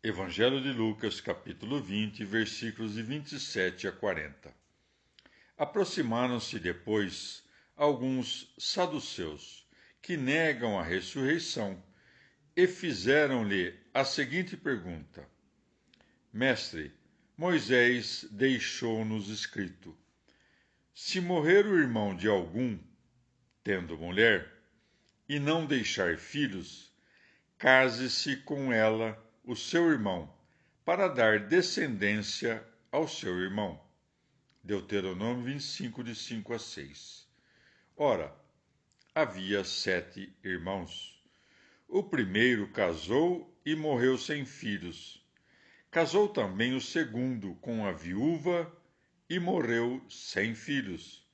Evangelho de Lucas, capítulo 20, versículos de 27 a 40. Aproximaram-se depois alguns saduceus, que negam a ressurreição, e fizeram-lhe a seguinte pergunta: Mestre, Moisés deixou-nos escrito: se morrer o irmão de algum, tendo mulher, e não deixar filhos, case-se com ela o seu irmão, para dar descendência ao seu irmão. Deuteronômio 25, de 5 a 6. Ora, havia 7 irmãos. O primeiro casou e morreu sem filhos. Casou também o segundo com a viúva e morreu sem filhos.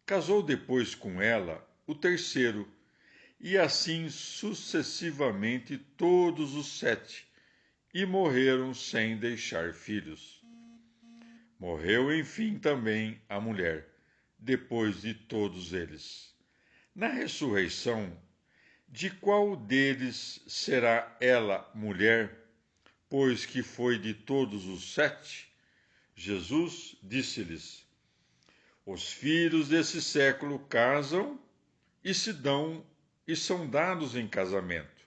Casou depois com ela o terceiro, e assim sucessivamente todos os 7, e morreram sem deixar filhos. Morreu, enfim, também a mulher, depois de todos eles. Na ressurreição, de qual deles será ela mulher, pois que foi de todos os 7? Jesus disse-lhes: os filhos desse século casam e são dados em casamento,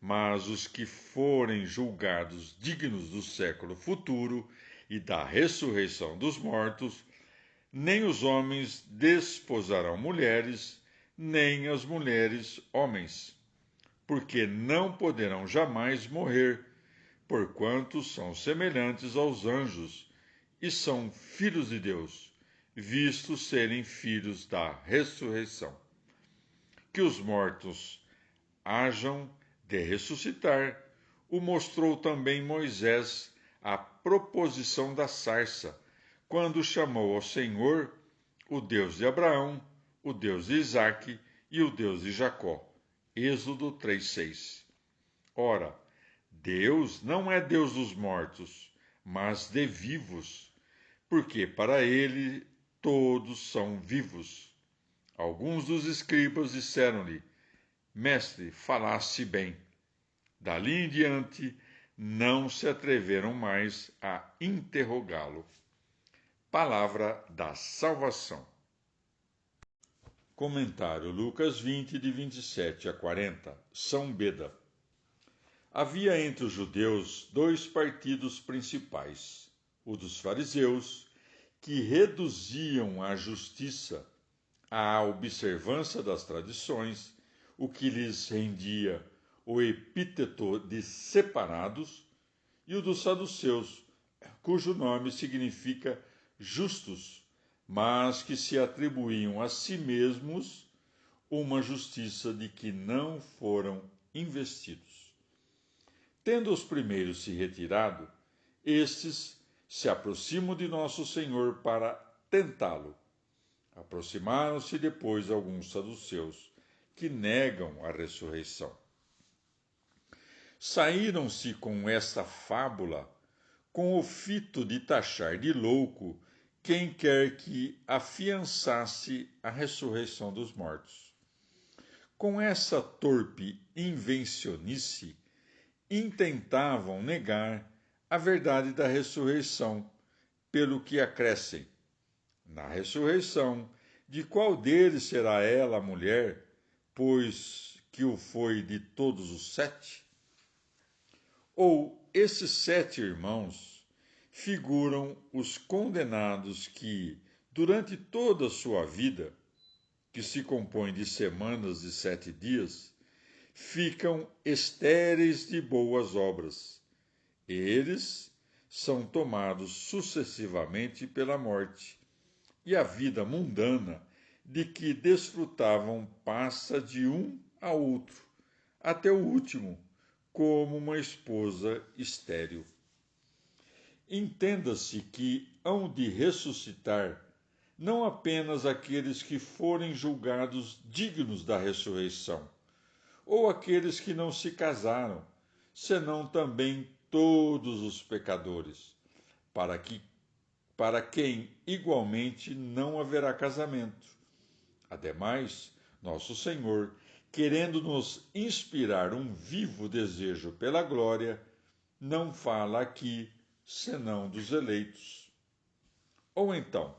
mas os que forem julgados dignos do século futuro e da ressurreição dos mortos, nem os homens desposarão mulheres, nem as mulheres homens, porque não poderão jamais morrer, porquanto são semelhantes aos anjos e são filhos de Deus, vistos serem filhos da ressurreição. Que os mortos hajam de ressuscitar, o mostrou também Moisés à proposição da sarça, quando chamou ao Senhor o Deus de Abraão, o Deus de Isaque e o Deus de Jacó. Êxodo 3:6. Ora, Deus não é Deus dos mortos, mas de vivos, porque para ele todos são vivos. Alguns dos escribas disseram-lhe: Mestre, falaste bem. Dali em diante, não se atreveram mais a interrogá-lo. Palavra da salvação. Comentário Lucas 20, de 27 a 40. São Beda. Havia entre os judeus 2 partidos principais: o dos fariseus, que reduziam a justiça à observância das tradições, o que lhes rendia o epíteto de separados, e o dos saduceus, cujo nome significa justos, mas que se atribuíam a si mesmos uma justiça de que não foram investidos. Tendo os primeiros se retirado, estes se aproximam de nosso Senhor para tentá-lo. Aproximaram-se depois alguns saduceus, que negam a ressurreição. Saíram-se com esta fábula, com o fito de taxar de louco quem quer que afiançasse a ressurreição dos mortos. Com essa torpe invencionice, intentavam negar a verdade da ressurreição, pelo que acrescem: na ressurreição, de qual deles será ela a mulher, pois que o foi de todos os 7? Ou esses 7 irmãos figuram os condenados que, durante toda a sua vida, que se compõe de semanas de 7 dias, ficam estéreis de boas obras. Eles são tomados sucessivamente pela morte, e a vida mundana de que desfrutavam passa de um a outro, até o último, como uma esposa estéril. Entenda-se que hão de ressuscitar não apenas aqueles que forem julgados dignos da ressurreição, ou aqueles que não se casaram, senão também todos os pecadores, para quem igualmente não haverá casamento. Ademais, nosso Senhor, querendo nos inspirar um vivo desejo pela glória, não fala aqui senão dos eleitos. Ou então,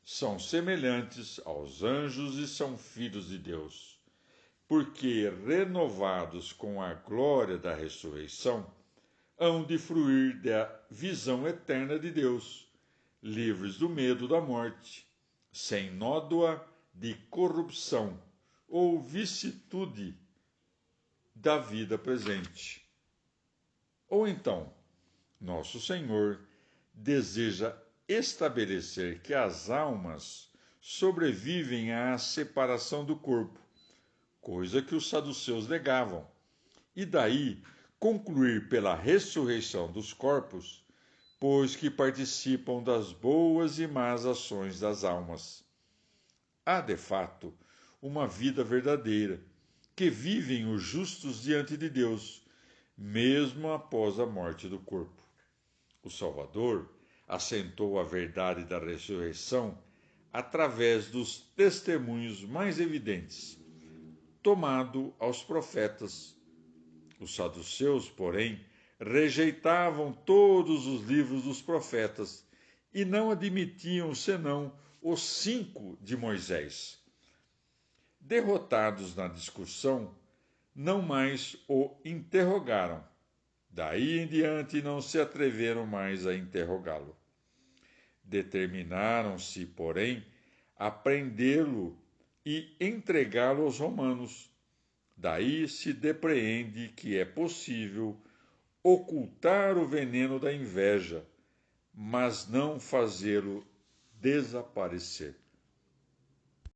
são semelhantes aos anjos e são filhos de Deus, porque, renovados com a glória da ressurreição, hão de fruir da visão eterna de Deus, livres do medo da morte, sem nódoa de corrupção ou vicissitude da vida presente. Ou então, nosso Senhor deseja estabelecer que as almas sobrevivem à separação do corpo, coisa que os saduceus negavam, e daí concluir pela ressurreição dos corpos, pois que participam das boas e más ações das almas. Há, de fato, uma vida verdadeira, que vivem os justos diante de Deus, mesmo após a morte do corpo. O Salvador assentou a verdade da ressurreição através dos testemunhos mais evidentes, tomado aos profetas. Os saduceus, porém, rejeitavam todos os livros dos profetas e não admitiam senão os 5 de Moisés. Derrotados na discussão, não mais o interrogaram. Daí em diante não se atreveram mais a interrogá-lo. Determinaram-se, porém, a prendê-lo e entregá-lo aos romanos. Daí se depreende que é possível ocultar o veneno da inveja, mas não fazê-lo desaparecer.